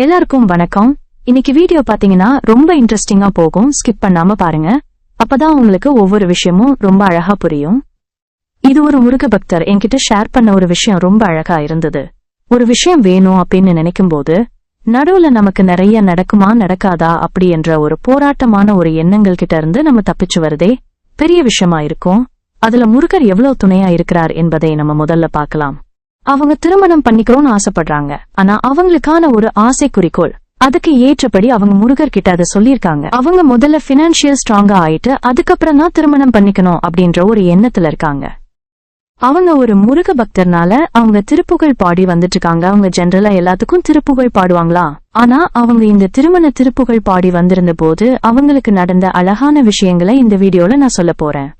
எல்லாருக்கும் வணக்கம். இன்னைக்கு வீடியோ பாத்தீங்கன்னா ரொம்ப இன்ட்ரெஸ்டிங்கா போகும். ஸ்கிப் பண்ணாம பாருங்க. அப்பதான் உங்களுக்கு ஒவ்வொரு விஷயமும் ரொம்ப அழகா புரியும். இது ஒரு முருக பக்தர் என்கிட்ட ஷேர் பண்ண ஒரு விஷயம் ரொம்ப அழகா இருந்தது. ஒரு விஷயம் வேணும் அப்படின்னு நினைக்கும் போது நடுவுல நமக்கு நிறைய நடக்குமா நடக்காதா அப்படி என்ற ஒரு போராட்டமான ஒரு எண்ணங்கள் கிட்ட இருந்து நம்ம தப்பிச்சு வருதே பெரிய விஷயமா இருக்கும். அதுல முருகர் எவ்வளவு துணையா இருக்கிறார் என்பதை நம்ம முதல்ல பார்க்கலாம். அவங்க திருமணம் பண்ணிக்கணும்னு ஆசைப்படுறாங்க. ஆனா அவங்களுக்கான ஒரு ஆசை குறிக்கோள், அதுக்கு ஏற்றபடி அவங்க முருகர் கிட்ட அதை சொல்லியிருக்காங்க. அவங்க முதல்ல பினான்சியல் ஸ்ட்ராங்கா ஆயிட்டு அதுக்கப்புறம் தான் திருமணம் பண்ணிக்கணும் அப்படின்ற ஒரு எண்ணத்துல இருக்காங்க. அவங்க ஒரு முருக பக்தர்னால அவங்க திருப்புகழ் பாடி வந்துட்டு இருக்காங்க. அவங்க ஜெனரலா எல்லாத்துக்கும் திருப்புகழ் பாடுவாங்களா? ஆனா அவங்க இந்த திருமண திருப்புகழ் பாடி வந்திருந்த போது அவங்களுக்கு நடந்த அழகான விஷயங்களை இந்த வீடியோல நான் சொல்ல போறேன்.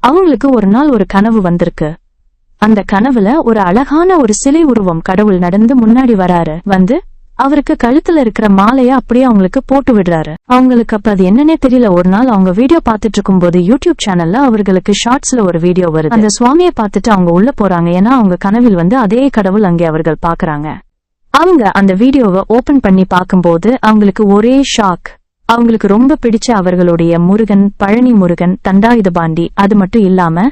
அவங்களுக்கு ஒரு நாள் ஒரு கனவு வந்திருக்கு. அந்த கனவுல ஒரு அழகான ஒரு சிலை உருவம் கடவுள் நடந்து முன்னாடி வராரு. வந்து அவருக்கு கழுத்துல இருக்கிற மாலைய அப்படியே அவங்களுக்கு போட்டு விடுறாரு. அவங்களுக்கு அப்ப அது என்னன்னே தெரியல. ஒரு நாள் அவங்க வீடியோ பாத்துட்டு இருக்கும் போது யூடியூப் சேனல்ல அவர்களுக்கு ஷார்ட்ஸ்ல ஒரு வீடியோ வருது. அந்த சுவாமியை பார்த்துட்டு அவங்க உள்ள போறாங்க. ஏன்னா அவங்க கனவில் வந்து அதே கடவுள் அங்கே அவர்கள் பாக்குறாங்க. அவங்க அந்த வீடியோவை ஓபன் பண்ணி பார்க்கும்போது அவங்களுக்கு ஒரே ஷாக். அவங்களுக்கு ரொம்ப பிடிச்ச அவர்களுடைய முருகன், பழனி முருகன், தண்டாயுதபாண்டி, அது மட்டும் இல்லாம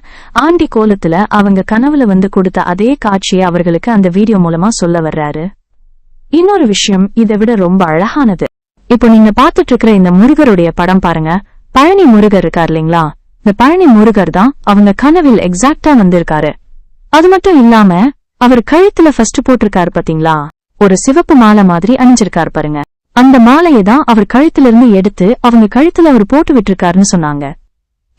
ஆண்டி கோலத்துல அவங்க கனவுல வந்து கொடுத்த அதே காட்சியை அவர்களுக்கு அந்த வீடியோ மூலமா சொல்ல வர்றாரு. இன்னொரு விஷயம் இதை விட ரொம்ப அழகானது. இப்போ நீங்க பாத்துட்டு இருக்கிற இந்த முருகருடைய படம் பாருங்க. பழனி முருகர் இருக்கார் இல்லீங்களா? இந்த பழனி முருகர் தான் அவங்க கனவில் எக்ஸாக்டா வந்திருக்காரு. அது மட்டும் இல்லாம அவர் கழுத்துல ஃபர்ஸ்ட் போட்டிருக்காரு பாத்தீங்களா, ஒரு சிவப்பு மாலை மாதிரி அணிஞ்சிருக்காரு பாருங்க. அந்த மாலையை தான் அவர் கழுத்துல இருந்து எடுத்து அவங்க கழுத்துல அவர் போட்டு விட்டுருக்காருன்னு சொன்னாங்க.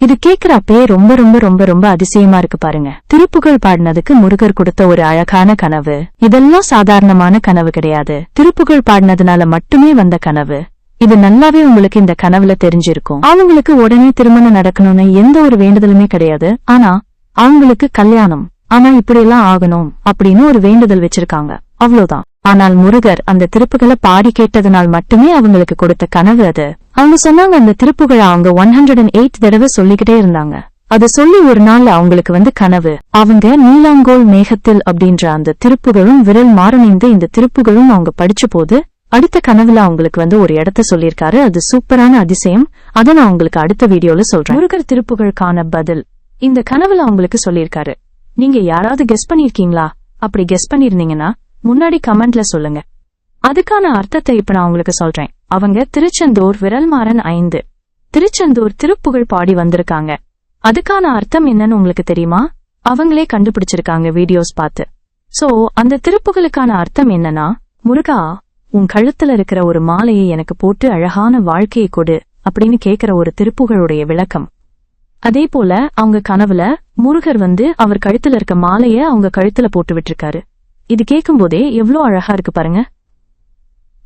இது கேக்குறப்பே ரொம்ப ரொம்ப ரொம்ப ரொம்ப அதிசயமா இருக்கு பாருங்க. திருப்புகழ் பாடினதுக்கு முருகர் கொடுத்த ஒரு அழகான கனவு. இதெல்லாம் சாதாரணமான கனவு கிடையாது. திருப்புகழ் பாடினதுனால மட்டுமே வந்த கனவு. இது நல்லாவே உங்களுக்கு இந்த கனவுல தெரிஞ்சிருக்கும். அவங்களுக்கு உடனே திருமணம் நடக்கணும்னு எந்த ஒரு வேண்டுதலுமே கிடையாது. ஆனா அவங்களுக்கு கல்யாணம், ஆனா இப்படி எல்லாம் ஆகணும் அப்படின்னு ஒரு வேண்டுதல் வச்சிருக்காங்க, அவ்வளவுதான். ஆனால் முருகர் அந்த திருப்புகளை பாடி கேட்டதனால் மட்டுமே அவங்களுக்கு கொடுத்த கனவு அது. அவங்க சொன்னாங்க அந்த திருப்புகளை அவங்க 108 தடவை சொல்லிக்கிட்டே இருந்தாங்க. அது சொல்லி ஒரு நாள்ல அவங்களுக்கு வந்து கனவு. அவங்க நீலாங்கோல் மேகத்தில் அப்படின்ற அந்த திருப்புகளும் விரல் மாறணிந்து இந்த திருப்புகளும் அவங்க படிச்ச போது அடுத்த கனவுல அவங்களுக்கு வந்து ஒரு இடத்த சொல்லியிருக்காரு. அது சூப்பரான அதிசயம். அதை நான் உங்களுக்கு அடுத்த வீடியோல சொல்றேன். முருகர் திருப்புகளுக்கான பதில் இந்த கனவுல அவங்களுக்கு சொல்லியிருக்காரு. நீங்க யாராவது கெஸ் பண்ணிருக்கீங்களா? அப்படி கெஸ் பண்ணிருந்தீங்கன்னா முன்னாடி கமெண்ட்ல சொல்லுங்க. அதுக்கான அர்த்தத்தை இப்ப நான் உங்களுக்கு சொல்றேன். அவங்க திருச்செந்தூர் விரல்மாறன் 5 திருச்செந்தூர் திருப்புகழ் பாடி வந்திருக்காங்க. அதுக்கான அர்த்தம் என்னன்னு உங்களுக்கு தெரியுமா? அவங்களே கண்டுபிடிச்சிருக்காங்க வீடியோஸ் பார்த்து. சோ அந்த திருப்புகளுக்கான அர்த்தம் என்னன்னா, முருகா உன் கழுத்துல இருக்கிற ஒரு மாலையை எனக்கு போட்டு அழகான வாழ்க்கையை கொடு அப்படின்னு கேக்குற ஒரு திருப்புகளுடைய விளக்கம். அதே போல அவங்க கனவுல முருகர் வந்து அவர் கழுத்துல இருக்க மாலைய அவங்க கழுத்துல போட்டு விட்டுருக்காரு. இது கேட்கும் போதே எவ்வளவு அழகா இருக்கு பாருங்க.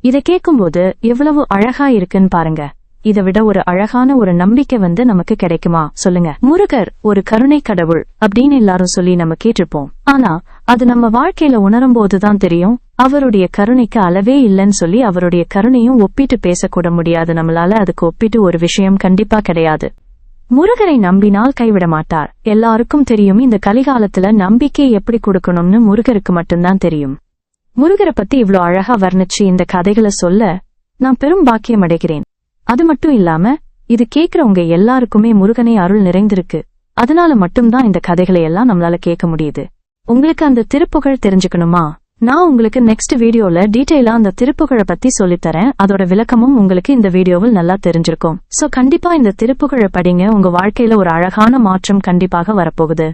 இத கேட்கும்போது எவ்வளவு அழகா இருக்குன்னு பாருங்க. இதை விட ஒரு அழகான ஒரு நம்பிக்கை வந்து நமக்கு கிடைக்குமா சொல்லுங்க? முருகர் ஒரு கருணை கடவுள் அப்படின்னு எல்லாரும் சொல்லி நம்ம கேட்டிருப்போம். ஆனா அது நம்ம வாழ்க்கையில உணரும் போதுதான் தெரியும் அவருடைய கருணைக்கு அளவே இல்லைன்னு சொல்லி. அவருடைய கருணையும் ஒப்பிட்டு பேசக்கூட முடியாது நம்மளால. அதுக்கு ஒப்பிட்டு ஒரு விஷயம் கண்டிப்பா கிடையாது. முருகரை நம்பினால் கைவிட மாட்டார். எல்லாருக்கும் தெரியும் இந்த கலிகாலத்துல நம்பிக்கை எப்படி கொடுக்கணும்னு முருகருக்கு மட்டும்தான் தெரியும். முருகரை பத்தி இவ்ளோ அழகா வர்ணிச்சு இந்த கதைகளை சொல்ல நான் பெரும் பாக்கியம் அடைகிறேன். அது மட்டும் இல்லாம இது கேக்குறவங்க எல்லாருக்குமே முருகனை அருள் நிறைந்திருக்கு. அதனால மட்டும்தான் இந்த கதைகளை எல்லாம் நம்மளால கேட்க முடியுது. உங்களுக்கு அந்த திருப்புகழ் தெரிஞ்சுக்கணுமா? நான் உங்களுக்கு நெக்ஸ்ட் வீடியோல டீடைலா அந்த திருப்புகழை பத்தி சொல்லித்தரேன். அதோட விளக்கமும் உங்களுக்கு இந்த வீடியோவில் நல்லா தெரிஞ்சிருக்கும். சோ கண்டிப்பா இந்த திருப்புகழை படிங்க. உங்க வாழ்க்கையில ஒரு அழகான மாற்றம் கண்டிப்பாக வரப்போகுது.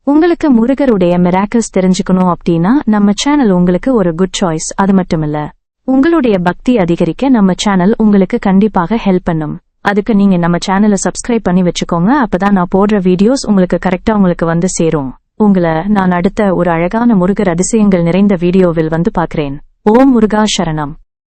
உங்களுக்கு முருகருடைய மிராக்கிள்ஸ் தெரிஞ்சுக்கணும் அப்படின்னா நம்ம சேனல் உங்களுக்கு ஒரு குட் சாய்ஸ். அது மட்டுமில்ல, உங்களுடைய பக்தி அதிகரிக்க நம்ம சேனல் உங்களுக்கு கண்டிப்பாக ஹெல்ப் பண்ணும். அதுக்கு நீங்க நம்ம சேனலை சப்ஸ்கிரைப் பண்ணி வச்சுக்கோங்க. அப்பதான் நான் போடுற வீடியோஸ் உங்களுக்கு கரெக்டா உங்களுக்கு வந்து சேரும். உங்களை நான் அடுத்த ஒரு அழகான முருகர் அதிசயங்கள் நிறைந்த வீடியோவில் வந்து பார்க்கிறேன். ஓம் முருகா சரணம்.